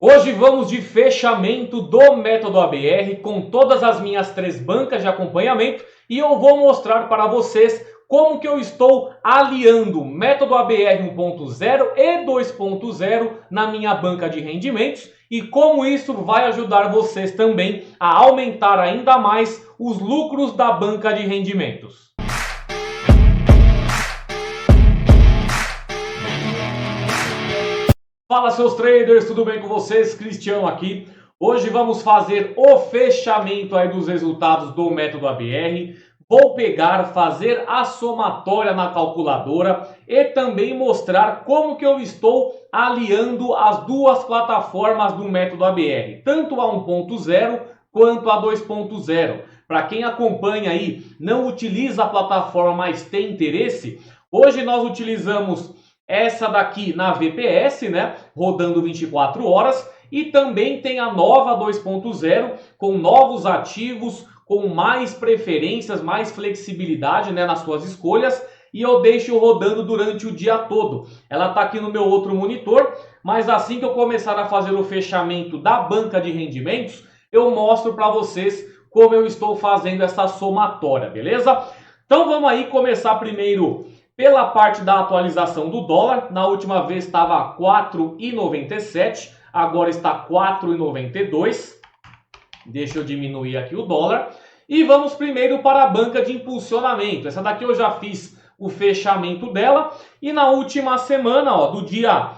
Hoje vamos de fechamento do método ABR com todas as minhas 3 bancas de acompanhamento e eu vou mostrar para vocês como que eu estou aliando método ABR 1.0 e 2.0 na minha banca de rendimentos e como isso vai ajudar vocês também a aumentar ainda mais os lucros da banca de rendimentos. Fala seus traders, tudo bem com vocês? Cristiano aqui. Hoje vamos fazer o fechamento aí dos resultados do método ABR. Vou fazer a somatória na calculadora e também mostrar como que eu estou aliando as duas plataformas do método ABR, tanto a 1.0 quanto a 2.0. Para quem acompanha aí, não utiliza a plataforma, mas tem interesse, hoje nós utilizamos essa daqui na VPS, né, rodando 24 horas, e também tem a nova 2.0 com novos ativos, com mais preferências, mais flexibilidade, né, nas suas escolhas, e eu deixo rodando durante o dia todo. Ela está aqui no meu outro monitor, mas assim que eu começar a fazer o fechamento da banca de rendimentos, eu mostro para vocês como eu estou fazendo essa somatória, beleza? Então vamos aí começar primeiro pela parte da atualização do dólar. Na última vez estava 4,97, agora está 4,92. Deixa eu diminuir aqui o dólar. E vamos primeiro para a banca de impulsionamento. Essa daqui eu já fiz o fechamento dela. E na última semana, ó, do dia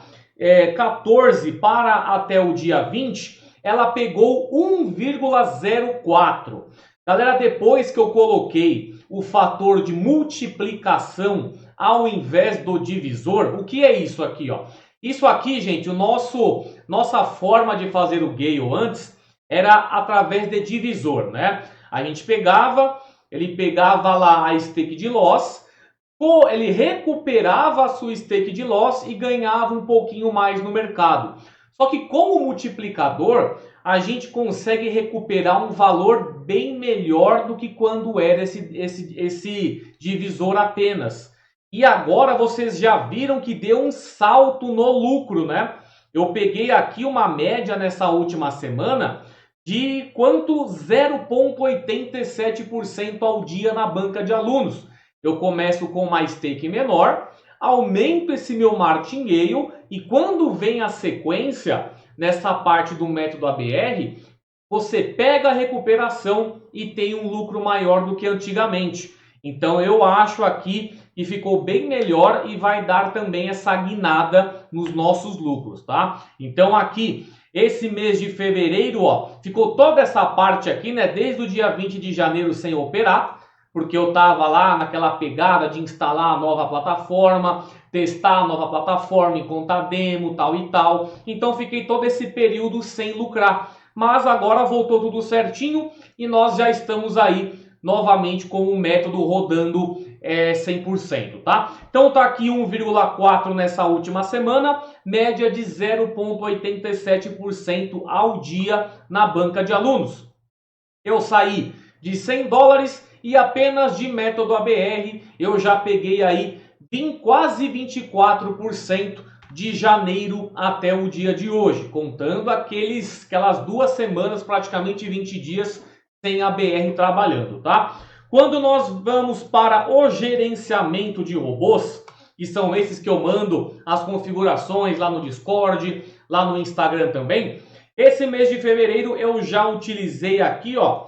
14 para até o dia 20, ela pegou 1,04. Galera, depois que eu coloquei o fator de multiplicação ao invés do divisor, o que é isso aqui, ó? Isso aqui, gente, nossa forma de fazer o Gale antes era através de divisor, né? A gente ele pegava lá a stake de loss, ele recuperava a sua stake de loss e ganhava um pouquinho mais no mercado. Só que com o multiplicador, a gente consegue recuperar um valor bem melhor do que quando era esse divisor apenas. E agora vocês já viram que deu um salto no lucro, né? Eu peguei aqui uma média nessa última semana de quanto? 0,87% ao dia na banca de alunos. Eu começo com uma stake menor, aumento esse meu martingale e quando vem a sequência nessa parte do método ABR, você pega a recuperação e tem um lucro maior do que antigamente. Então eu acho aqui que ficou bem melhor e vai dar também essa guinada nos nossos lucros, tá? Então aqui, esse mês de fevereiro, ó, ficou toda essa parte aqui, né, desde o dia 20 de janeiro sem operar, porque eu tava lá naquela pegada de instalar a nova plataforma, testar a nova plataforma em conta demo, tal e tal. Então fiquei todo esse período sem lucrar. Mas agora voltou tudo certinho e nós já estamos aí novamente com o método rodando 100%, tá? Então tá aqui 1,4 nessa última semana, média de 0,87% ao dia na banca de alunos. Eu saí de 100 dólares e apenas de método ABR eu já peguei aí quase 24% de janeiro até o dia de hoje, contando aquelas 2 semanas, praticamente 20 dias sem ABR trabalhando, tá? Quando nós vamos para o gerenciamento de robôs, que são esses que eu mando as configurações lá no Discord, lá no Instagram também, esse mês de fevereiro eu já utilizei aqui, ó,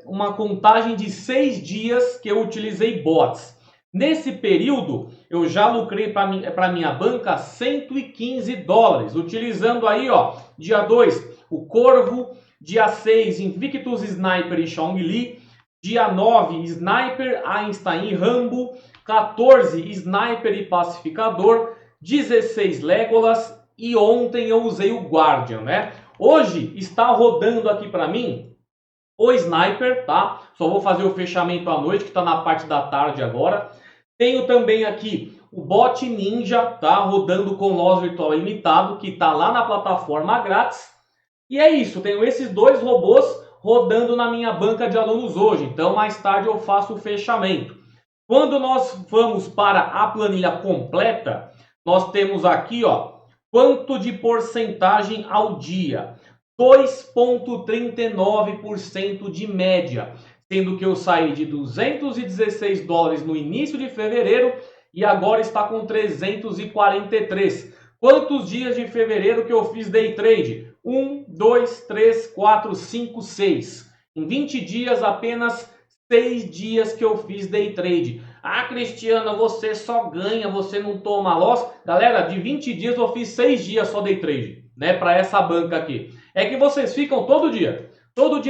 uma contagem de 6 dias que eu utilizei bots. Nesse período, eu já lucrei para minha banca 115 dólares, utilizando aí, ó, dia 2, o Corvo, dia 6, Invictus Sniper e Chong Li, dia 9, Sniper, Einstein e Rambo, 14, Sniper e Pacificador, 16, Legolas e ontem eu usei o Guardian, né? Hoje está rodando aqui para mim o Sniper, tá? Só vou fazer o fechamento à noite, que está na parte da tarde agora. Tenho também aqui o Bot Ninja, tá? Rodando com loss virtual ilimitado, que está lá na plataforma grátis. E é isso, tenho esses 2 robôs rodando na minha banca de alunos hoje. Então mais tarde eu faço o fechamento. Quando nós vamos para a planilha completa, nós temos aqui, ó, Quanto de porcentagem ao dia? 2,39% de média, sendo que eu saí de 216 dólares no início de fevereiro e agora está com 343. Quantos dias de fevereiro que eu fiz day trade? 1, 2, 3, 4, 5, 6. Em 20 dias, apenas 6 dias que eu fiz day trade. Ah, Cristiano, você só ganha, você não toma loss. Galera, de 20 dias eu fiz 6 dias só day trade, né, para essa banca aqui. É que vocês ficam todo dia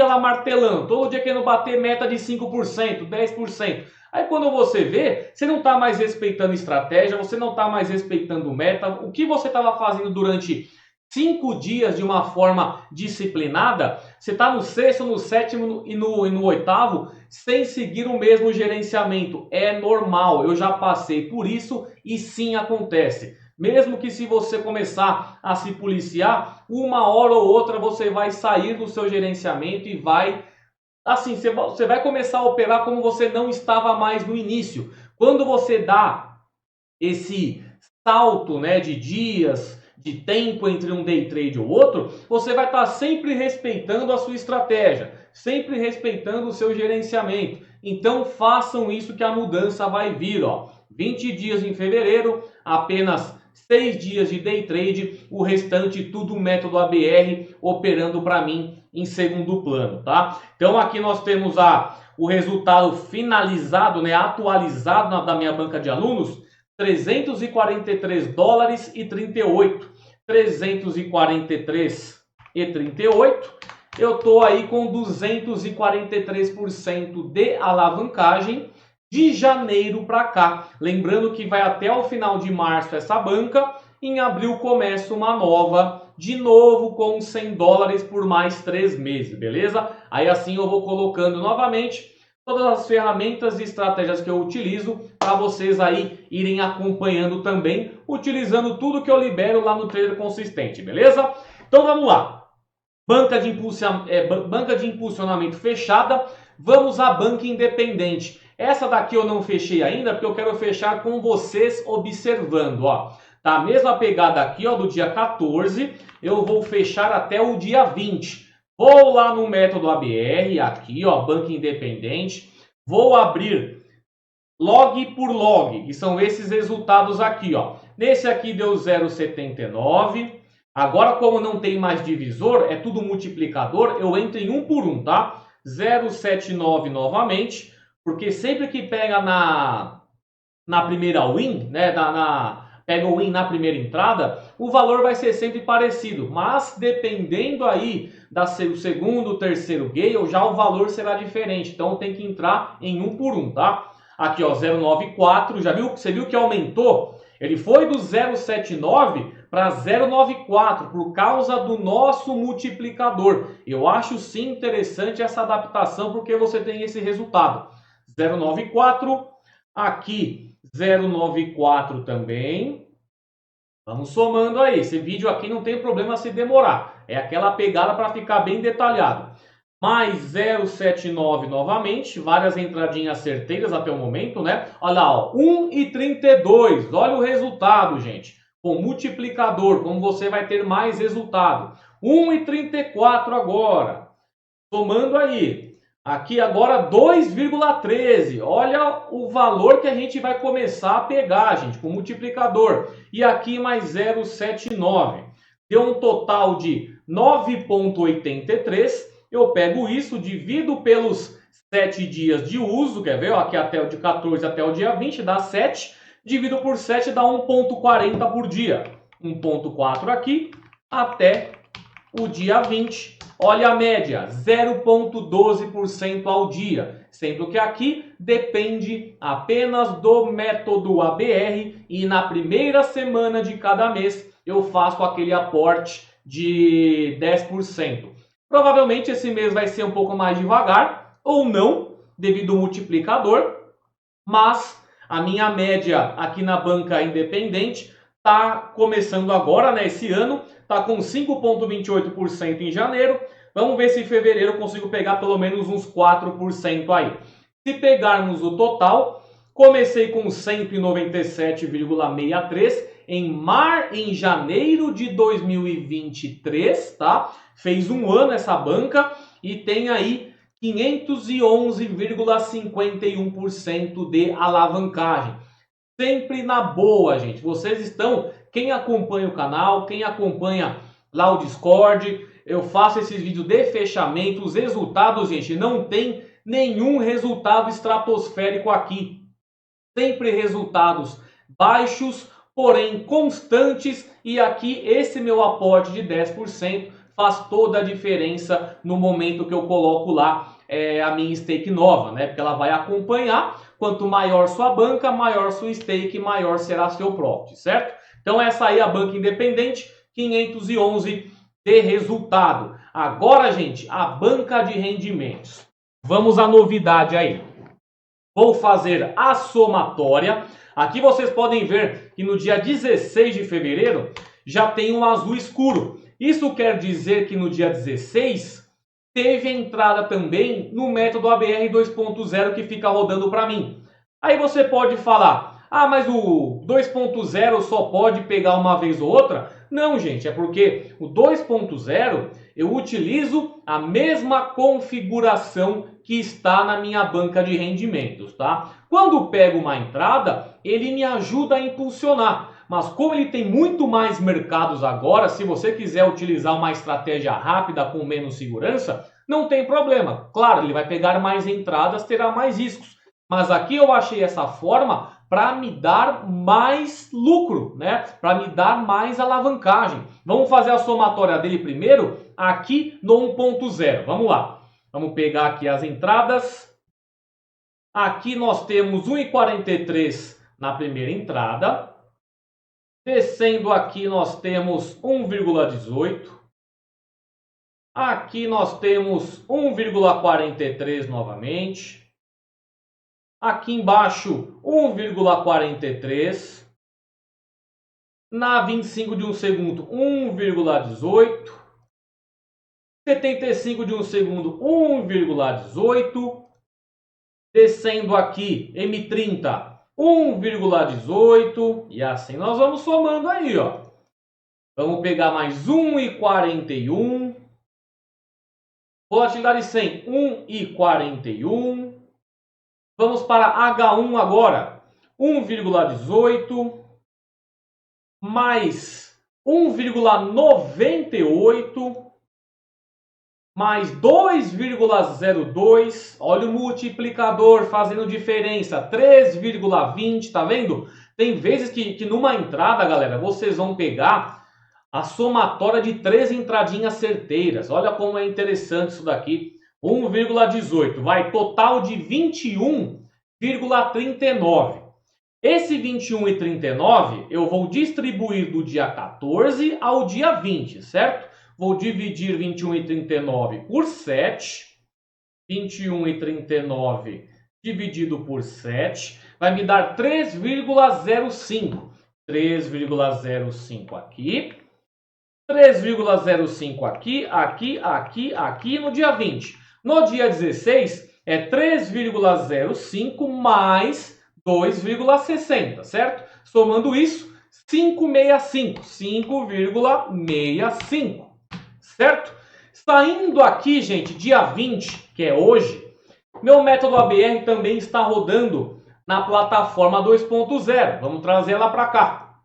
lá martelando, todo dia querendo bater meta de 5%, 10%. Aí quando você vê, você não está mais respeitando estratégia, você não está mais respeitando meta. O que você estava fazendo durante 5 dias de uma forma disciplinada, você está no sexto, no sétimo e no oitavo, sem seguir o mesmo gerenciamento. É normal, eu já passei por isso e sim acontece. Mesmo que se você começar a se policiar, uma hora ou outra você vai sair do seu gerenciamento e vai... Assim, você vai começar a operar como você não estava mais no início. Quando você dá esse salto, né, de dias, de tempo entre um day trade ou outro, você vai estar sempre respeitando a sua estratégia, sempre respeitando o seu gerenciamento. Então façam isso que a mudança vai vir, ó. 20 dias em fevereiro, apenas 6 dias de day trade, o restante tudo método ABR operando para mim em segundo plano, tá? Então aqui nós temos o resultado finalizado, né, atualizado da minha banca de alunos, 343 dólares e 38. 343 e 38. Eu tô aí com 243% de alavancagem de janeiro para cá. Lembrando que vai até o final de março essa banca. Em abril começa uma nova, de novo com 100 dólares por mais 3 meses, beleza? Aí assim eu vou colocando novamente todas as ferramentas e estratégias que eu utilizo para vocês aí irem acompanhando também, utilizando tudo que eu libero lá no Trader Consistente, beleza? Então vamos lá. Banca de impulsionamento fechada. Vamos à banca independente. Essa daqui eu não fechei ainda porque eu quero fechar com vocês observando, ó. Tá, a mesma pegada aqui, ó, do dia 14, eu vou fechar até o dia 20. Vou lá no método ABR, aqui, ó, banca independente. Vou abrir log por log, que são esses resultados aqui, ó. Nesse aqui deu 0,79. Agora, como não tem mais divisor, é tudo multiplicador, eu entro em um por um, tá? 0,79 novamente, porque sempre que pega na primeira win, né, pega o win na primeira entrada, o valor vai ser sempre parecido, mas dependendo aí do segundo, terceiro gale, já o valor será diferente, então tem que entrar em um por um, tá? Aqui, ó, 0,94, já viu? Você viu que aumentou? Ele foi do 0,79 para 0,94 por causa do nosso multiplicador. Eu acho sim interessante essa adaptação porque você tem esse resultado. 0,94, aqui 0,94 também. Vamos somando aí. Esse vídeo aqui não tem problema se demorar. É aquela pegada para ficar bem detalhado. Mais 0,79 novamente. Várias entradinhas certeiras até o momento, né? Olha lá, ó, 1,32. Olha o resultado, gente. Com multiplicador, como você vai ter mais resultado. 1,34 agora. Somando aí. Aqui agora 2,13. Olha o valor que a gente vai começar a pegar, gente, com multiplicador. E aqui mais 0,79. Deu um total de 9,83. Eu pego isso, divido pelos 7 dias de uso. Quer ver? Aqui até o de 14 até o dia 20 dá 7. Divido por 7 dá 1,40 por dia. 1,4 aqui até o dia 20. Olha a média, 0,12% ao dia. Sendo que aqui depende apenas do método ABR e na primeira semana de cada mês eu faço aquele aporte de 10%. Provavelmente esse mês vai ser um pouco mais devagar ou não, devido ao multiplicador, mas a minha média aqui na banca independente está começando agora, né, esse ano, está com 5,28% em janeiro. Vamos ver se em fevereiro eu consigo pegar pelo menos uns 4% aí. Se pegarmos o total, comecei com 197,63. em janeiro de 2023, tá? Fez um ano essa banca e tem aí 511,51% de alavancagem. Sempre na boa, gente. Vocês estão, quem acompanha o canal, quem acompanha lá o Discord, eu faço esses vídeos de fechamento, os resultados, gente, não tem nenhum resultado estratosférico aqui. Sempre resultados baixos, porém constantes, e aqui esse meu aporte de 10% faz toda a diferença no momento que eu coloco lá a minha stake nova, né? Porque ela vai acompanhar, quanto maior sua banca, maior sua stake, maior será seu profit, certo? Então essa aí é a banca independente, 511 de resultado. Agora, gente, a banca de rendimentos. Vamos à novidade aí. Vou fazer a somatória. Aqui vocês podem ver que no dia 16 de fevereiro já tem um azul escuro. Isso quer dizer que no dia 16 teve entrada também no método ABR 2.0 que fica rodando para mim. Aí você pode falar, ah, mas o 2.0 só pode pegar uma vez ou outra? Não, gente, é porque o 2.0 eu utilizo a mesma configuração que está na minha banca de rendimentos, tá? Quando pego uma entrada, ele me ajuda a impulsionar. Mas como ele tem muito mais mercados agora, se você quiser utilizar uma estratégia rápida com menos segurança, não tem problema. Claro, ele vai pegar mais entradas, terá mais riscos. Mas aqui eu achei essa forma para me dar mais lucro, né? Para me dar mais alavancagem. Vamos fazer a somatória dele primeiro aqui no 1.0. Vamos lá. Vamos pegar aqui as entradas. Aqui nós temos 1,43 na primeira entrada. Descendo aqui nós temos 1,18. Aqui nós temos 1,43 novamente. Aqui embaixo 1,43. Na 25 de um segundo 1,18. 75 de um segundo 1,18. Descendo aqui M30 1,18 e assim nós vamos somando aí, ó. Vamos pegar mais 1,41. Volatilidade 100, 1,41. Vamos para H1 agora, 1,18 mais 1,98 mais 2,02, olha o multiplicador fazendo diferença, 3,20, tá vendo? Tem vezes que numa entrada, galera, vocês vão pegar a somatória de 3 entradinhas certeiras. Olha como é interessante isso daqui. 1,18, vai total de 21,39. Esse 21,39 eu vou distribuir do dia 14 ao dia 20, certo? Vou dividir 21,39 por 7. 21,39 dividido por 7 vai me dar 3,05. 3,05 aqui. 3,05 aqui, aqui no dia 20. No dia 16 é 3,05 mais 2,60, certo? Somando isso, 5,65. 5,65. Certo? Saindo aqui, gente, dia 20, que é hoje, meu método ABR também está rodando na plataforma 2.0. Vamos trazer ela para cá.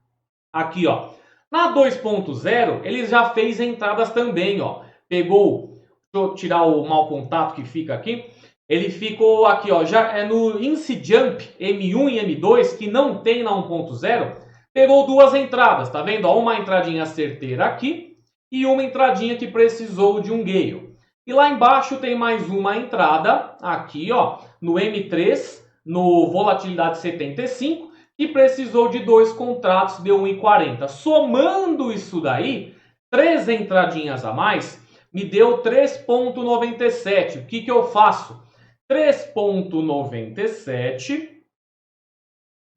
Aqui, ó. Na 2.0, ele já fez entradas também, ó. Pegou, deixa eu tirar o mau contato que fica aqui. Ele ficou aqui, ó, já é no Inci Jump M1 e M2, que não tem na 1.0. Pegou duas entradas, tá vendo? Ó, uma entradinha certeira aqui e uma entradinha que precisou de um gale. E lá embaixo tem mais uma entrada, aqui ó, no M3, no volatilidade 75, que precisou de 2 contratos de 1,40. Somando isso daí, 3 entradinhas a mais, me deu 3,97. O que eu faço? 3,97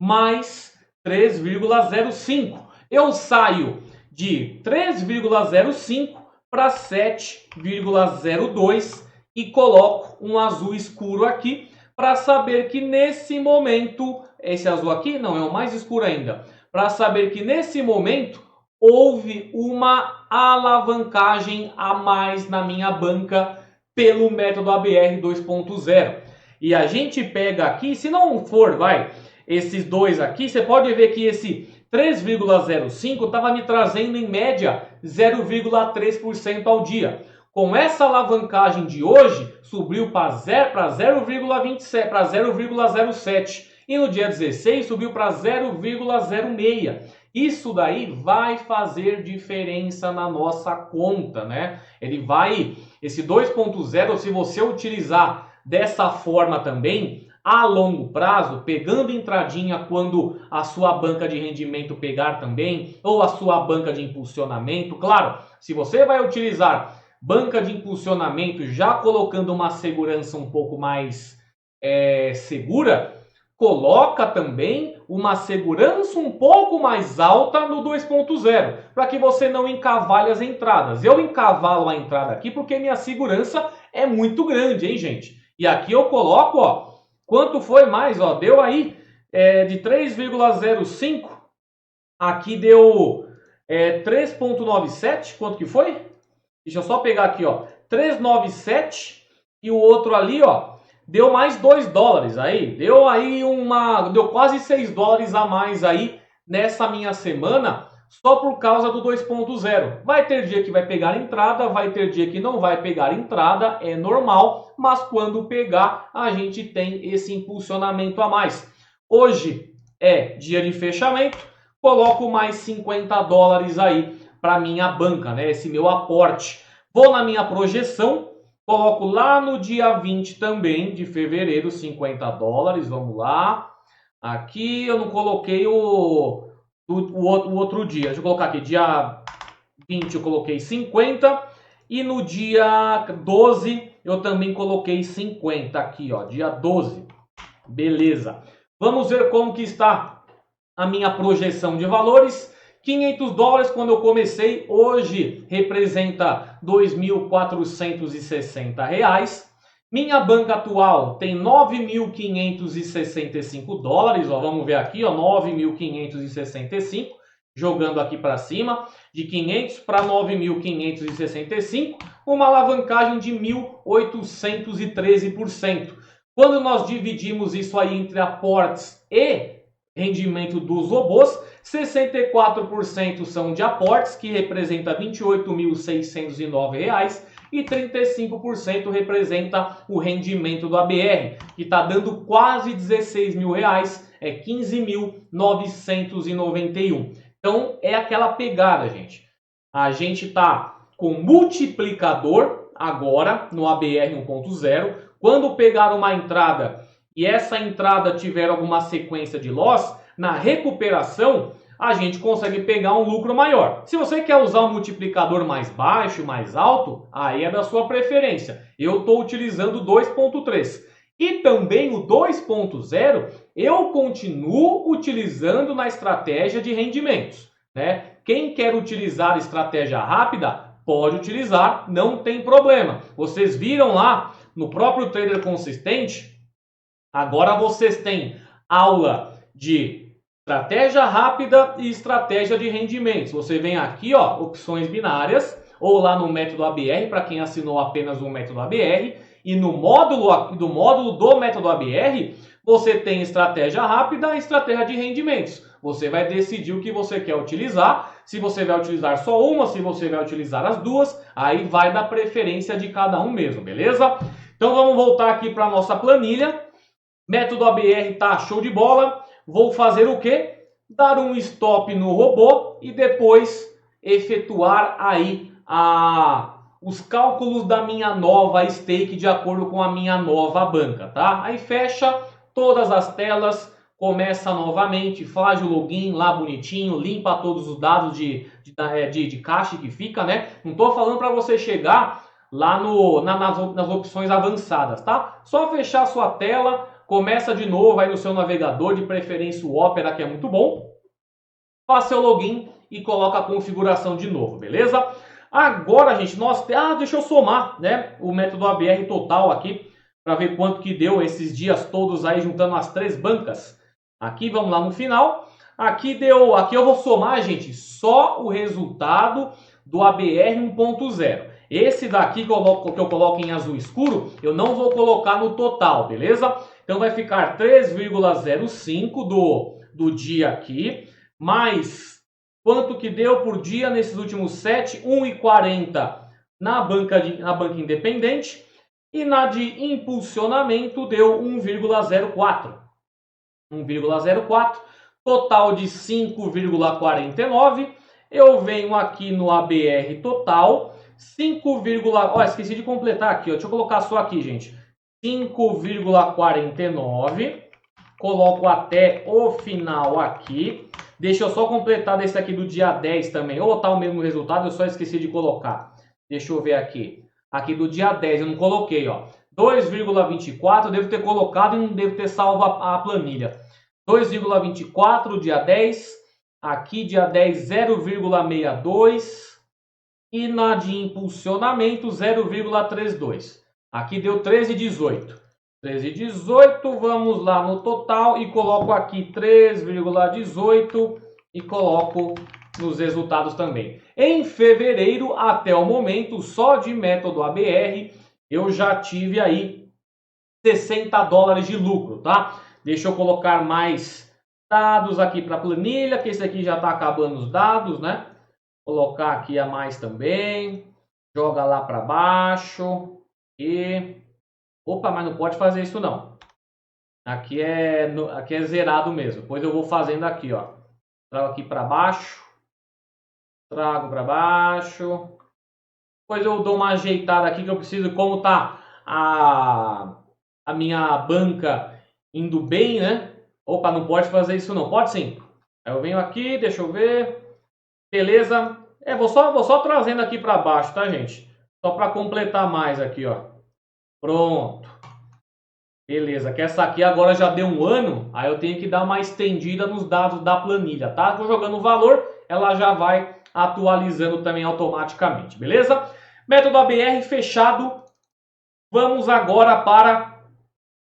mais 3,05. Eu saio de 3,05 para 7,02 e coloco um azul escuro aqui para saber que nesse momento, esse azul aqui não é o mais escuro ainda, para saber que nesse momento houve uma alavancagem a mais na minha banca pelo método ABR 2.0. E a gente pega aqui, se não for, esses dois aqui, você pode ver que esse 3,05 estava me trazendo em média 0,3% ao dia. Com essa alavancagem de hoje, subiu para 0,27, para 0,07. E no dia 16 subiu para 0,06. Isso daí vai fazer diferença na nossa conta, né? Esse 2.0, se você utilizar dessa forma também, a longo prazo, pegando entradinha quando a sua banca de rendimento pegar também, ou a sua banca de impulsionamento, claro, se você vai utilizar banca de impulsionamento já colocando uma segurança um pouco mais segura, coloca também uma segurança um pouco mais alta no 2.0, para que você não encavale as entradas. Eu encavalo a entrada aqui porque minha segurança é muito grande, hein, gente? E aqui eu coloco, ó, quanto foi mais, ó, deu aí de 3,05, aqui deu 3,97, quanto que foi? Deixa eu só pegar aqui, ó, 3,97 e o outro ali, ó, deu mais 2 dólares aí, deu quase 6 dólares a mais aí nessa minha semana, só por causa do 2.0. Vai ter dia que vai pegar entrada, vai ter dia que não vai pegar entrada, é normal, mas quando pegar, a gente tem esse impulsionamento a mais. Hoje é dia de fechamento, coloco mais 50 dólares aí para minha banca, né? Esse meu aporte. Vou na minha projeção, coloco lá no dia 20 também de fevereiro 50 dólares, vamos lá. Aqui eu não coloquei o outro dia, deixa eu colocar aqui, dia 20 eu coloquei 50 e no dia 12 eu também coloquei 50 aqui, ó, dia 12. Beleza. Vamos ver como que está a minha projeção de valores. 500 dólares quando eu comecei, hoje representa 2.460 reais. Minha banca atual tem 9.565 dólares, ó, vamos ver aqui, ó, 9.565, jogando aqui para cima, de 500 para 9.565, uma alavancagem de 1.813%. Quando nós dividimos isso aí entre aportes e rendimento dos robôs, 64% são de aportes, que representa R$ 28.609, e 35% representa o rendimento do ABR, que está dando quase R$16 mil, é 15.991. Então é aquela pegada, gente. A gente está com multiplicador agora no ABR 1.0. Quando pegar uma entrada e essa entrada tiver alguma sequência de loss, na recuperação a gente consegue pegar um lucro maior. Se você quer usar um multiplicador mais baixo, mais alto, aí é da sua preferência. Eu estou utilizando 2.3. E também o 2.0 eu continuo utilizando na estratégia de rendimentos, né? Quem quer utilizar estratégia rápida, pode utilizar, não tem problema. Vocês viram lá no próprio Trader Consistente, agora vocês têm aula de estratégia rápida e estratégia de rendimentos. Você vem aqui, ó, opções binárias, ou lá no método ABR, para quem assinou apenas o método ABR, e no módulo do método ABR, você tem estratégia rápida e estratégia de rendimentos. Você vai decidir o que você quer utilizar, se você vai utilizar só uma, se você vai utilizar as duas, aí vai da preferência de cada um mesmo, beleza? Então vamos voltar aqui para a nossa planilha. Método ABR tá show de bola. Vou fazer o quê? Dar um stop no robô e depois efetuar aí os cálculos da minha nova stake de acordo com a minha nova banca, tá? Aí fecha todas as telas, começa novamente, faz o login lá bonitinho, limpa todos os dados de caixa que fica, né? Não tô falando para você chegar lá nas opções avançadas, tá? Só fechar sua tela. Começa de novo aí no seu navegador, de preferência o Opera, que é muito bom. Faça seu login e coloca a configuração de novo, beleza? Agora, gente, deixa eu somar, né, o método ABR total aqui, para ver quanto que deu esses dias todos aí, juntando as 3 bancas. Aqui, vamos lá no final. Aqui deu, aqui eu vou somar, gente, só o resultado do ABR 1.0. Esse daqui que eu coloco em azul escuro, eu não vou colocar no total, beleza? Então vai ficar 3,05 do dia aqui, mais quanto que deu por dia nesses últimos 7, 1,40 na banca independente, e na de impulsionamento deu 1,04. 1,04, total de 5,49. Eu venho aqui no ABR total, 5, esqueci de completar aqui, ó. Deixa eu colocar só aqui, gente. 5,49. Coloco até o final aqui. Deixa eu só completar desse aqui do dia 10 também. Ou tá o mesmo resultado, eu só esqueci de colocar. Deixa eu ver aqui. Aqui do dia 10 eu não coloquei, ó. 2,24, devo ter colocado e não devo ter salvo a planilha. 2,24 dia 10. Aqui dia 10 0,62. E na de impulsionamento 0,32. Aqui deu 13,18. 13,18, vamos lá no total e coloco aqui 3,18 e coloco nos resultados também. Em fevereiro, até o momento, só de método ABR, eu já tive aí 60 dólares de lucro, tá? Deixa eu colocar mais dados aqui para a planilha, que esse aqui já está acabando os dados, né? Colocar aqui a mais também. Joga lá para baixo. E... Opa, mas não pode fazer isso não. Aqui é zerado mesmo. Depois eu vou fazendo aqui, ó. Trago aqui para baixo. Trago para baixo. Depois eu dou uma ajeitada aqui que eu preciso, como tá a minha banca indo bem, né? Opa, não pode fazer isso não. Pode sim. Aí eu venho aqui, deixa eu ver. Beleza? Vou só trazendo aqui para baixo, tá, gente? Só para completar mais aqui, ó. Pronto. Beleza, que essa aqui agora já deu um ano, aí eu tenho que dar uma estendida nos dados da planilha, tá? Vou jogando o valor, ela já vai atualizando também automaticamente, beleza? Método ABR fechado. Vamos agora para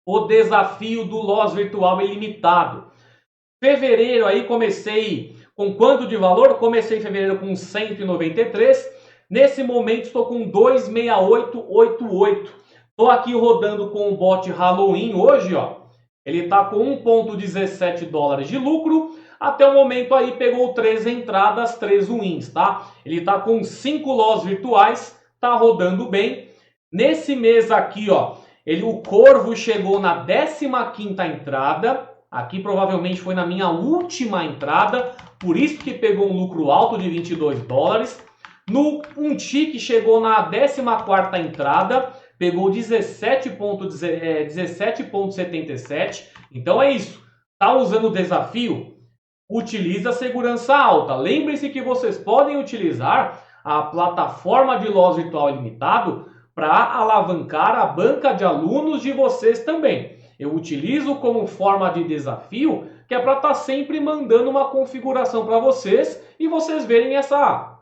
o desafio do Loss Virtual Ilimitado. Fevereiro aí comecei com quanto de valor? Comecei em fevereiro com 193. Nesse momento estou com 26888. Estou aqui rodando com o bot Halloween hoje, ó. Ele está com 1,17 dólares de lucro. Até o momento aí pegou 3 entradas, 3 wins, tá? Ele está com 5 loss virtuais, tá rodando bem. Nesse mês aqui, ó, o Corvo chegou na 15ª entrada. Aqui provavelmente foi na minha última entrada, por isso que pegou um lucro alto de 22 dólares. No Untic chegou na 14ª entrada, pegou 17,77. Então é isso. Tá usando o desafio? Utiliza a segurança alta. Lembre-se que vocês podem utilizar a plataforma de loss virtual ilimitado para alavancar a banca de alunos de vocês também. Eu utilizo como forma de desafio, que é para estar sempre mandando uma configuração para vocês e vocês verem essa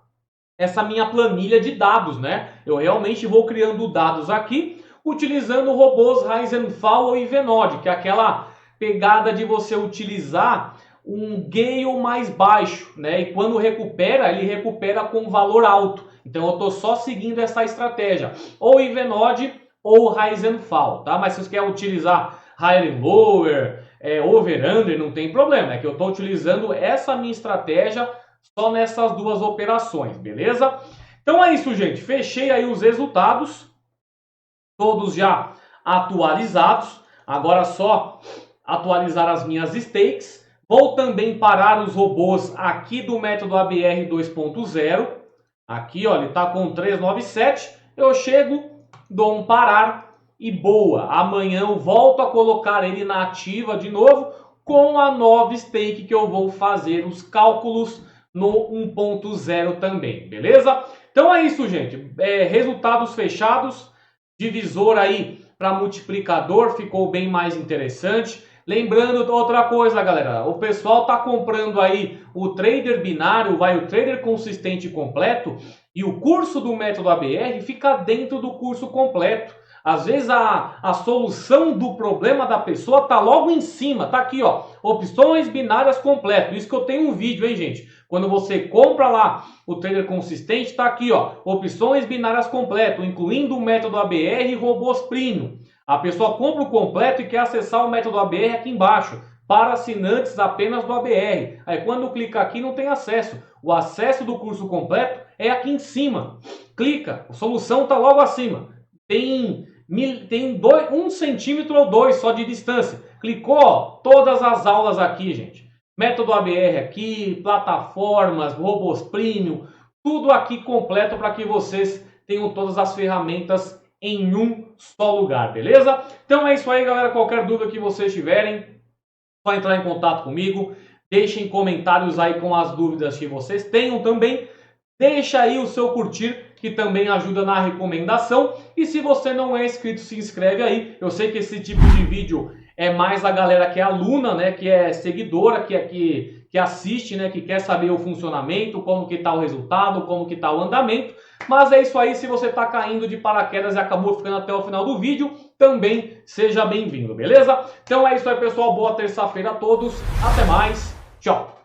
minha planilha de dados, né? Eu realmente vou criando dados aqui, utilizando robôs Ryzen Fall e Venode, que é aquela pegada de você utilizar um gale mais baixo, né? E quando recupera, ele recupera com valor alto. Então eu estou só seguindo essa estratégia, ou Venode ou Ryzen Fall, tá? Mas se você quer utilizar Higher and Lower, Over-Under, não tem problema. É que eu estou utilizando essa minha estratégia só nessas duas operações, beleza? Então é isso, gente. Fechei aí os resultados, todos já atualizados. Agora só atualizar as minhas stakes. Vou também parar os robôs aqui do método ABR 2.0. Aqui, ó, ele está com 397. Eu chego, dou um parar e boa. Amanhã eu volto a colocar ele na ativa de novo com a nova stake que eu vou fazer os cálculos no 1.0 também, beleza? Então é isso, gente. Resultados fechados. Divisor aí para multiplicador ficou bem mais interessante. Lembrando outra coisa, galera. O pessoal tá comprando aí o trader binário, o trader consistente completo. E o curso do método ABR fica dentro do curso completo. Às vezes a solução do problema da pessoa tá logo em cima, tá aqui, ó, opções binárias completo. Isso que eu tenho um vídeo, hein, gente? Quando você compra lá o trader consistente, tá aqui, ó, opções binárias completo, incluindo o método ABR e robôs premium. A pessoa compra o completo e quer acessar o método ABR aqui embaixo, para assinantes apenas do ABR. Aí quando clica aqui não tem acesso. O acesso do curso completo é aqui em cima. Clica, a solução está logo acima. Tem 1 centímetro ou 2 só de distância. Clicou, ó, todas as aulas aqui, gente. Método ABR aqui, plataformas, robôs premium, tudo aqui completo para que vocês tenham todas as ferramentas em um só lugar, beleza? Então é isso aí, galera. Qualquer dúvida que vocês tiverem, só entrar em contato comigo. Deixem comentários aí com as dúvidas que vocês tenham também. Deixa aí o seu curtir, que também ajuda na recomendação. E se você não é inscrito, se inscreve aí. Eu sei que esse tipo de vídeo é mais a galera que é aluna, né, que é seguidora, que assiste, né, que quer saber o funcionamento, como que tá o resultado, como que tá o andamento. Mas é isso aí, se você tá caindo de paraquedas e acabou ficando até o final do vídeo, também seja bem-vindo, beleza? Então é isso aí, pessoal. Boa terça-feira a todos. Até mais. Tchau.